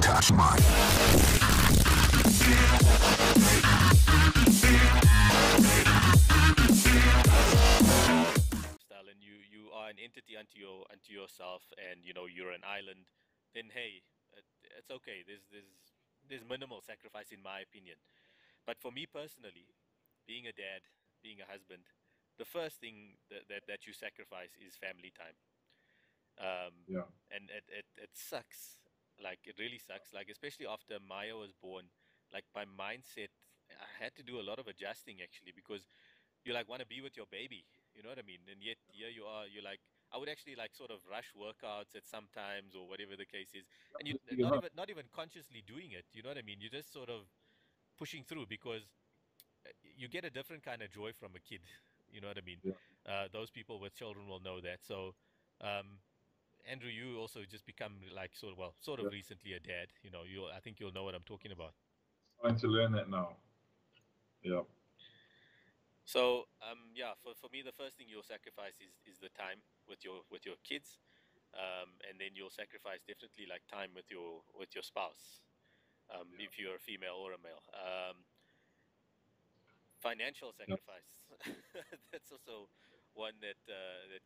Touch mine. Style, and you are an entity unto yourself, and you're an island, then hey, it's okay. There's minimal sacrifice in my opinion. But for me personally, being a dad, being a husband, the first thing that you sacrifice is family time. Yeah. And it sucks. Like, it really sucks. Like, especially after Maya was born, like, my mindset, I had to do a lot of adjusting actually, because you like want to be with your baby, you know what I mean? And yet here you are, you're like, I would actually like sort of rush workouts at some times or whatever the case is, and you Just to get not home. even consciously doing it, you know what I mean? You're just sort of pushing through, because you get a different kind of joy from a kid, you know what I mean? Yeah. Those people with children will know that. So um Andrew, you also just become like sort of Yeah. recently a dad, I think you'll know what I'm talking about. Starting to learn that now. Yeah. So yeah, for me, the first thing you'll sacrifice is the time with your kids, and then you'll sacrifice definitely like time with your spouse, Yeah. if you're a female or a male. Financial Yeah. sacrifice, that's also one that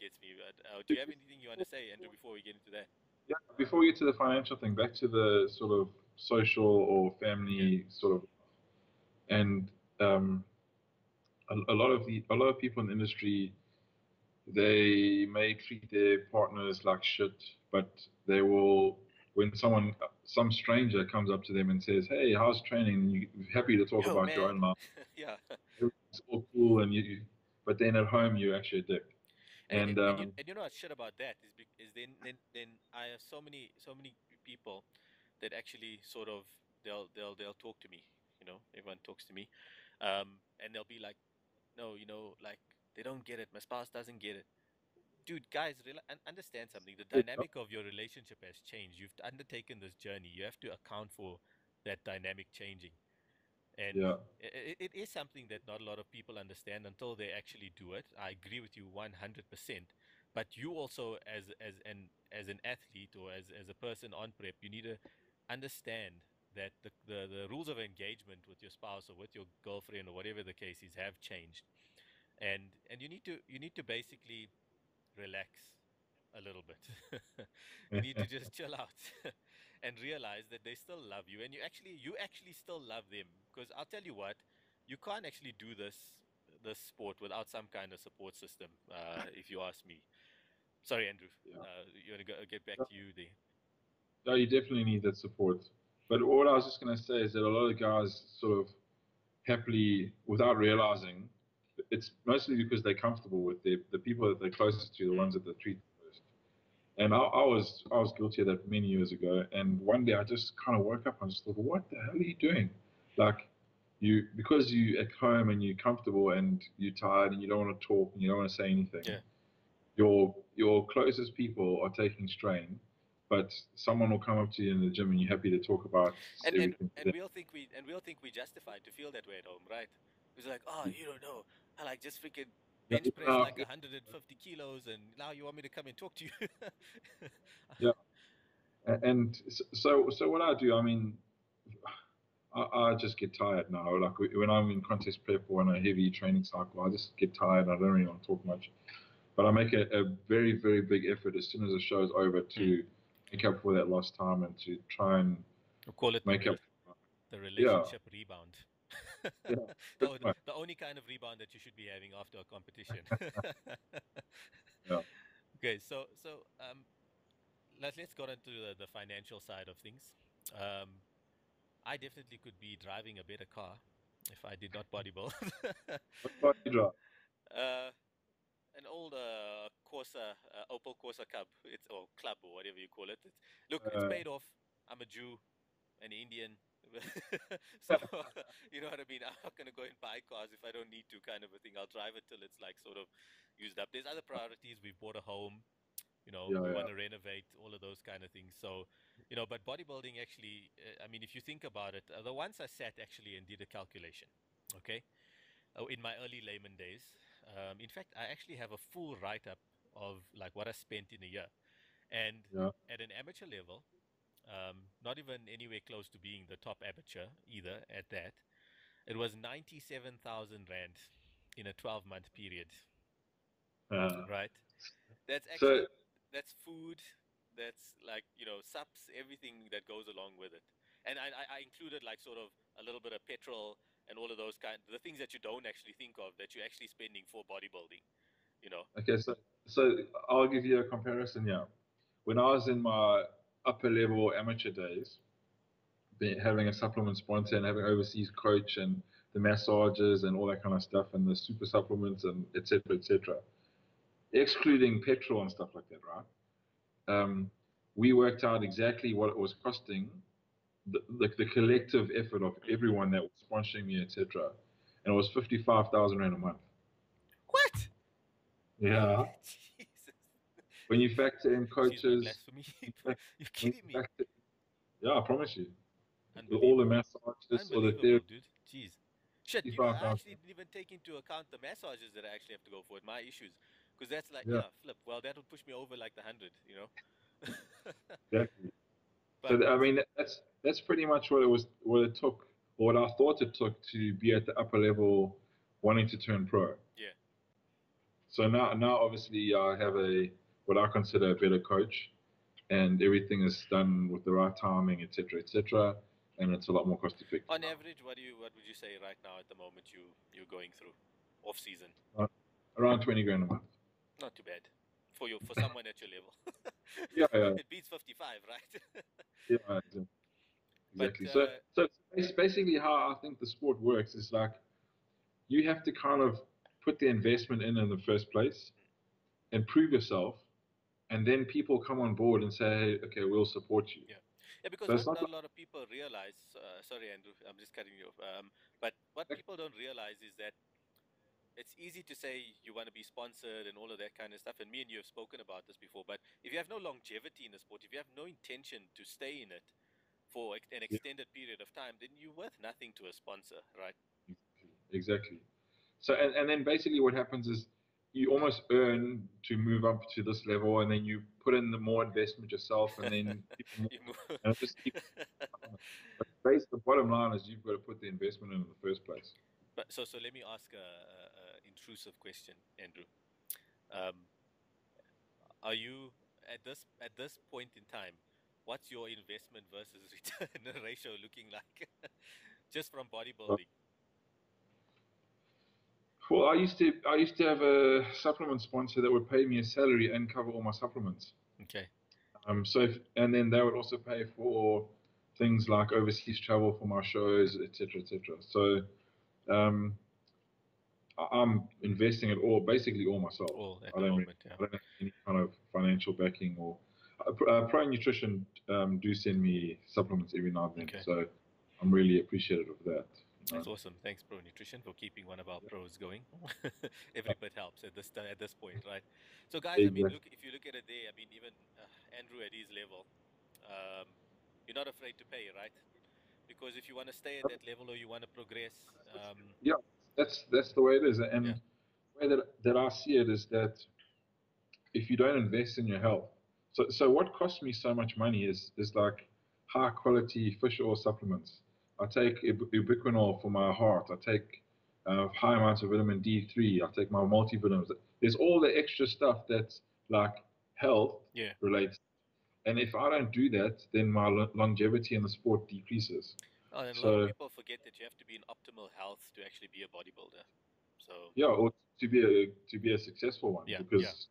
gets me. But, do you have anything you want to say, Andrew, before we get into that? Yeah. Before we get to the financial thing, back to the sort of social or Yeah. family sort of, and um, a lot of people in the industry, they may treat their partners like shit, but they will, when some stranger comes up to them and says, "Hey, how's training?" You're happy to talk Yo, about your man. own life. Yeah. It's all cool, and but then at home you're actually a dick. And And you know what shit about that is then I have so many people that actually sort of they'll talk to me, everyone talks to me, and they'll be like, no, like, they don't get it, my spouse doesn't get it. Dude, guys, understand something. The dynamic of your relationship has changed. You've undertaken this journey. You have to account for that dynamic changing. And yeah, it is something that not a lot of people understand until they actually do it. I agree with you 100%. But you also, as an athlete, or as a person on prep, you need to understand that the rules of engagement with your spouse or with your girlfriend or whatever the case is have changed. And you need to basically relax a little bit. You need to just chill out and realize that they still love you, and you actually still love them. Because I'll tell you what, you can't actually do this sport without some kind of support system. If you ask me. Sorry, Andrew. yeah. You want to get back to you there? No, you definitely need that support. But what I was just going to say is that a lot of guys sort of happily, without realizing, it's mostly because they're comfortable with the people that they're closest to, the Mm. ones that they treat first. And I was guilty of that many years ago. And one day I just kind of woke up and just thought, what the hell are you doing? Like, because you at home and you're comfortable and you're tired and you don't want to talk and you don't want to say anything, Yeah. your closest people are taking strain, but someone will come up to you in the gym and you're happy to talk about and and everything to and them. we'll think we justified to feel that way at home, right? It's like, oh, you don't know, I like just freaking Yeah, bench press like 150 kilos, and now you want me to come and talk to you? yeah. And so what I do, I mean, I just get tired now. Like when I'm in contest prep or on a heavy training cycle, I just get tired. I don't really want to talk much, but I make a very, very big effort as soon as the show's over Hmm. to make up for that lost time and to try and We'll call it make up. the Yeah, relationship rebound. yeah, pretty the, much. the only kind of rebound that you should be having after a competition. Yeah, Okay, so let's go into the financial side of things. Um, I definitely could be driving a better car if I did not bodybuild. what about you, Drive? uh, an old Corsa, Opel Corsa Cub, or Club, or whatever you call it. Look, it's Uh, paid off. I'm a Jew, an Indian. So you know what I mean. I'm not gonna go and buy cars if I don't need to, kind of a thing. I'll drive it till it's like sort of used up. There's other priorities. We've bought a home. yeah, We yeah, want to renovate, all of those kind of things. So, but bodybuilding actually, I mean, if you think about it, the once I sat actually and did a calculation, okay, in my early layman days. In fact, I actually have a full write up of like what I spent in a year. And Yeah. at an amateur level, not even anywhere close to being the top amateur either at that, it was 97,000 Rand in a 12-month period, Uh, right? That's so actually, that's food, that's like, sups, everything that goes along with it. And I included like sort of a little bit of petrol and all of those the things that you don't actually think of that you're actually spending for bodybuilding, you know? okay, so I'll give you a comparison. Yeah, when I was in my upper level amateur days, having a supplement sponsor and having overseas coach and the massages and all that kind of stuff and the super supplements and etc. etc. Excluding petrol and stuff like that, right? We worked out exactly what it was costing the collective effort of everyone that was sponsoring me, etc. And it was 55,000 Rand a month. What? Yeah. Jesus. When you factor in Excuse my coaches, blasphemy. You're when kidding you me. factor, yeah, I promise you, all the Unbelievable. massages or the Unbelievable, therapy, dude. Jeez. Shit, I 55,000. actually didn't even take into account the massages that I actually have to go for with my issues. Because that's like, Yeah, yeah, flip. Well, that would push me over like the 100. exactly. But, So I mean, that's pretty much what it took, or what I thought it took to be at the upper level, wanting to turn pro. yeah. So now obviously I have what I consider a better coach, and everything is done with the right timing, etc., etc., and it's a lot more cost effective On now. average, what would you say right now at the moment you're going through off season? Around 20 grand a month. Not too bad for someone at your level. Yeah, yeah, It beats 55, right? yeah, exactly. But Exactly. So it's basically how I think the sport works is like you have to kind of put the investment in the first place and prove yourself, and then people come on board and say, hey, okay, we'll support you. yeah, yeah, because So it's what not not a lot of people realize. Sorry, Andrew, I'm just cutting you off. But what like people don't realize is that it's easy to say you want to be sponsored and all of that kind of stuff. And me and you have spoken about this before. But if you have no longevity in the sport, if you have no intention to stay in it for an yeah, extended period of time, then you're worth nothing to a sponsor, right? exactly. So and then basically what happens is you almost earn to move up to this level, and then you put in the more investment yourself, and then people more, You move- and it just keeps coming. But the bottom line is you've got to put the investment in the first place. But so let me ask a intrusive question, Andrew. Um, are you at this point in time? What's your investment versus return ratio looking like, just from So, bodybuilding? well, I used to have a supplement sponsor that would pay me a salary and cover all my supplements. Okay. And then they would also pay for things like overseas travel for my shows, etc., etc. So um, I'm investing it all, basically all myself. All at I the don't really, moment, yeah. I don't have any kind of financial backing or Pro Nutrition do send me supplements every now and then, Okay. so I'm really appreciative of that. That's awesome. Thanks, Pro Nutrition, for keeping one of our pros going. Every bit helps at this point, right? So, guys, I mean, Exactly. look, if you look at it there, I mean, even Andrew at his level, you're not afraid to pay, right? Because if you want to stay at that level or you want to progress, Yeah, that's the way it is, yeah, and the way that I see it is that if you don't invest in your health, so what costs me so much money is like high quality fish oil supplements. I take ubiquinol for my heart. I take high amounts of vitamin D3. I take my multivitamins. There's all the extra stuff that's like health yeah. related. And if I don't do that, then my longevity in the sport decreases. Oh, and a lot of So people forget that you have to be in optimal health to actually be a bodybuilder. So, yeah, or to be a successful one, yeah, yeah, because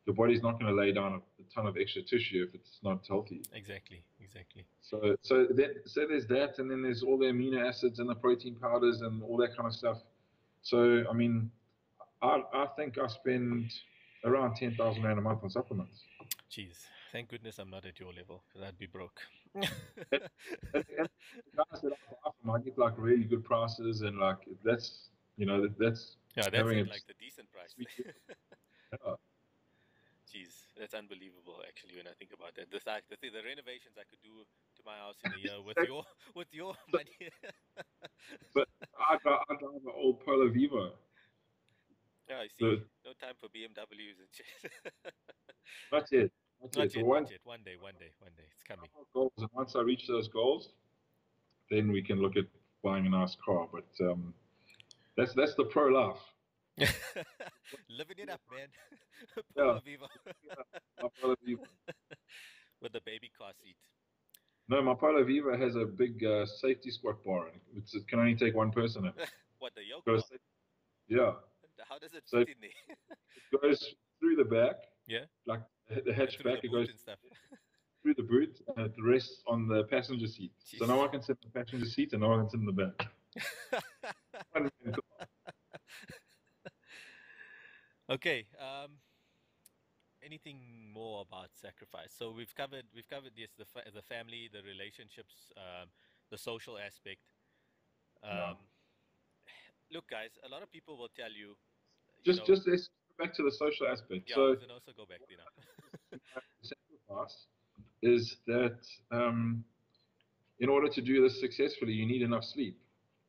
your body's not going to lay down a ton of extra tissue if it's not healthy. exactly, exactly. So there's that, and then there's all the amino acids and the protein powders and all that kind of stuff. So I mean, I think I spend around 10,000 Rand a month on supplements. Jeez, thank goodness I'm not at your level because I'd be broke. And, and the guys that I buy from, I get like really good prices, and like that's Yeah, that's having at a like the decent price. sweet deal. Yeah, Jeez, that's unbelievable. Actually, when I think about that, the renovations I could do to my house in a year with exactly. your with your So, money. but I drive an old Polo Vivo. Yeah, I see. The No time for BMWs and shit. Not yet. Not Not yet. yet, Well, not yet. One day, one day, one day. It's coming. goals, and once I reach those goals, then we can look at buying a nice car. But that's the pro life. Living it up, man. Yeah, Polo Viva. my Polo Viva. With the baby car seat. No, my Polo Viva has a big safety squat bar in it. It can only take one person in. What, the yoke Got a bar? yeah. How does it So fit it in there? goes through the back, Yeah? like the Through the hatchback. It boot goes and stuff. through the boot and it rests on the passenger seat. So no Jesus. one can sit in the passenger seat and no one can sit in the back. One man car. Okay. Anything more about sacrifice? So we've covered yes, the family, the relationships, the social aspect. Yeah. Um, Look, guys, a lot of people will tell you, Just let's go back to the social aspect. yeah, I So was gonna also go back, the sacrifice is that in order to do this successfully, you need enough sleep.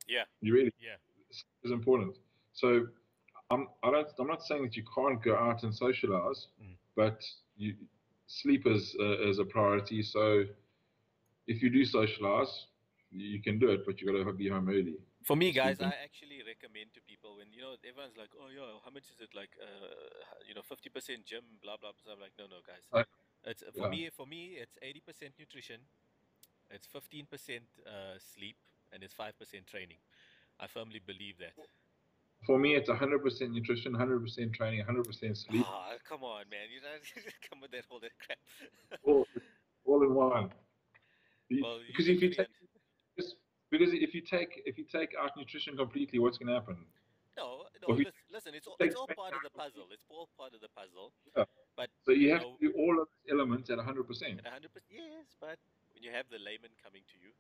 Yeah, You really yeah, sleep is important. So I'm not saying that you can't go out and socialize, mm. but you, sleep is a priority. So if you do socialize, you can do it, but you got to be home early For me, to guys, sleep in. I actually recommend to people when everyone's like, oh yeah, how much is it? Like, 50% gym, blah blah blah. I'm like, no, no, guys, Uh, it's for yeah. me. For me, it's 80% nutrition, it's 15% sleep, and it's 5% training. I firmly believe that. For me, it's 100% nutrition, 100% training, 100% sleep, Ah, come on, man, you know, come with that whole that crap. all, all in one. Well, you Because if you literally take because if you take out nutrition completely, what's going to happen? no, Or no. if you Listen, it's take all training part of out the puzzle. completely, It's all part of the puzzle. yeah. But So you you have to know, do all of those elements at 100%. at 100%, yes. But when you have the layman coming to you,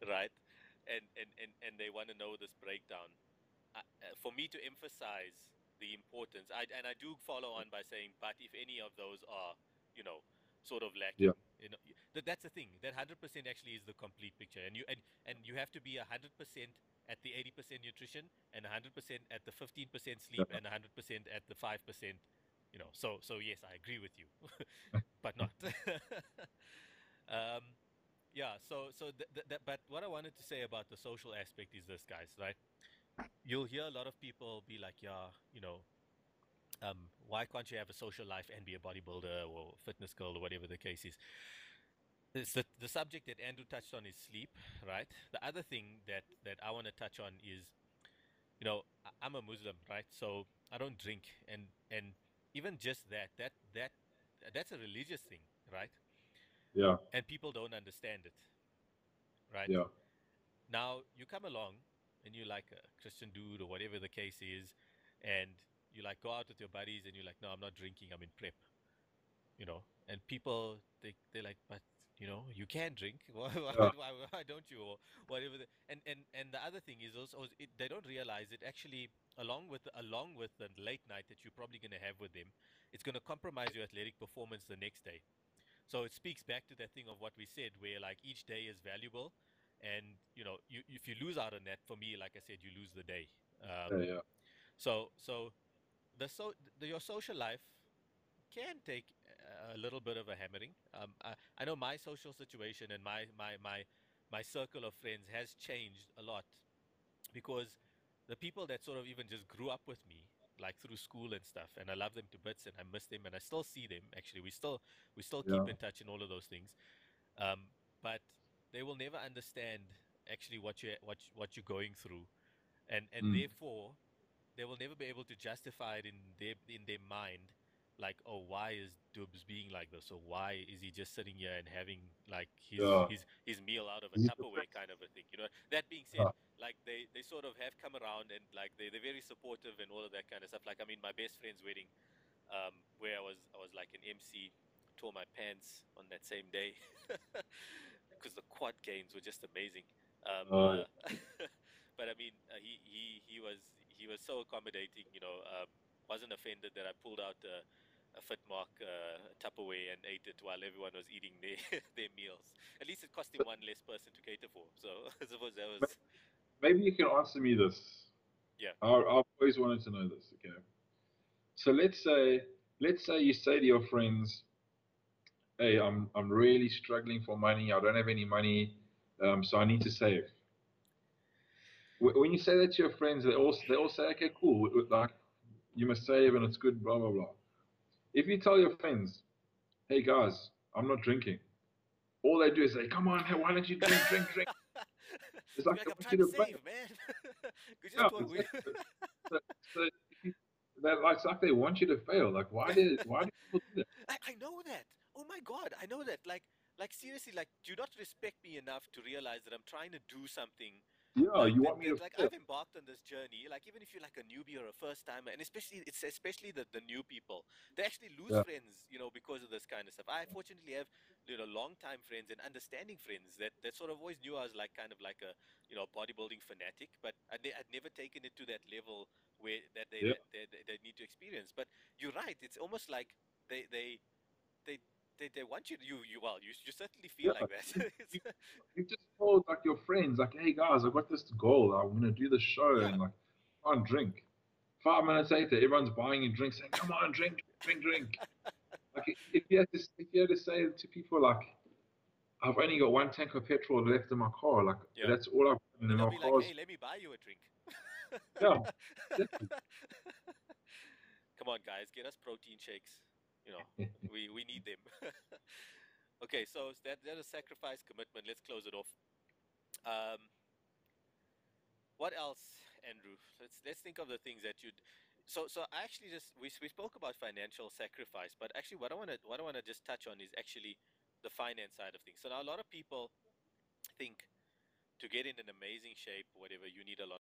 right, and they want to know this breakdown, for me to emphasize the importance, I do follow on by saying, but if any of those are, you know, sort of Yeah, lacking, that's the thing. That 100% actually is the complete picture, and you have to be 100% at the 80% nutrition, and 100% at the 15% sleep, yeah, and 100% at the 5%. So yes, I agree with you, but not. um, yeah. But what I wanted to say about the social aspect is this, guys. Right? You'll hear a lot of people be like, yeah, why can't you have a social life and be a bodybuilder or fitness girl or whatever the case is? It's the subject that Andrew touched on is sleep, right? The other thing that I want to touch on is, I'm a Muslim, right? So I don't drink, and even just that's a religious thing, right? yeah, And people don't understand it, right? yeah, Now you come along and you're like a Christian dude or whatever the case is, and you like go out with your buddies and you're like, no, I'm not drinking, I'm in prep, and people they're like, but you can drink. yeah, Why don't you, or whatever? And the other thing is also they don't realize it actually along with the late night that you're probably going to have with them, it's going to compromise your athletic performance the next day. So it speaks back to that thing of what we said, where like each day is valuable, and if you lose out on that, for me, like I said, you lose the day. yeah, yeah, So your social life can take a little bit of a hammering. I know my social situation and my circle of friends has changed a lot because the people that sort of even just grew up with me, like through school and stuff, and I love them to bits and I miss them and I still see them. Actually, we still yeah. keep in touch and all of those things. um, but they will never understand actually what you're going through, and Mm, therefore they will never be able to justify it in their mind, like, oh, why is Dubs being like this, or why is he just sitting here and having like his yeah. his his meal out of a Is it Tupperware kind of a thing. That being said, yeah, like they sort of have come around, and like they're very supportive and all of that kind of stuff. Like, I mean, my best friend's wedding, where I was like an MC, tore my pants on that same day because the quad games were just amazing. yeah. But I mean, he was so accommodating. Wasn't offended that I pulled out a Fitmark Tupperware and ate it while everyone was eating their their meals. At least it cost him So one less person to cater for. So I suppose that was, maybe you can answer me this. yeah, I've always wanted to know this. Okay. So let's say let's say you say to your friends, "Hey, I'm really struggling for money. I don't have any money, so I need to save." When you say that to your friends, they all say, "Okay, cool. Like you must save and it's good." Blah blah blah. If you tell your friends, "Hey guys, I'm not drinking," all they do is say, "Come on, hey, why don't you drink, drink, drink?" It's They'll like be like, they I'm want you trying to to fail. save, man. Could you just Yeah, pour we exactly. So if you, that like, it's like they want you to fail. Like why do people do that? I know that. Oh my God, I know that. Like seriously, like do you not respect me enough to realize that I'm trying to do something Yeah, like you that, want me that to like fail. I've embarked on this journey. Like even if you're like a newbie or a first timer, and especially the new people, they actually lose Yeah, friends, because of this kind of stuff. I fortunately have long time friends and understanding friends that sort of always knew I was like kind of like a bodybuilding fanatic, but I'd never taken it to that level where that yeah, they need to experience. But you're right, it's almost like they they they they want you to well you certainly feel yeah. like that. You, It's, you, you just told like your friends, like, "Hey guys, I've got this goal. I'm gonna do the show yeah, and like, come on, drink." 5 minutes later, everyone's buying you drinks, saying, "Come on, drink, drink, drink." Like if you had to say to people like, "I've only got one tank of petrol left in my car. Like yeah. that's all I've got, Then and they'll my be like, car's." hey, let me buy you a drink. Yeah, exactly. Come on, guys, get us protein shakes. You know, we need them. Okay, so that is sacrifice commitment. Let's close it off. Um, what else, Andrew? Let's think of the things that you'd. So I actually just we spoke about financial sacrifice, but actually what I want to just touch on is actually the finance side of things. So now a lot of people think to get in an amazing shape, whatever, you need a lot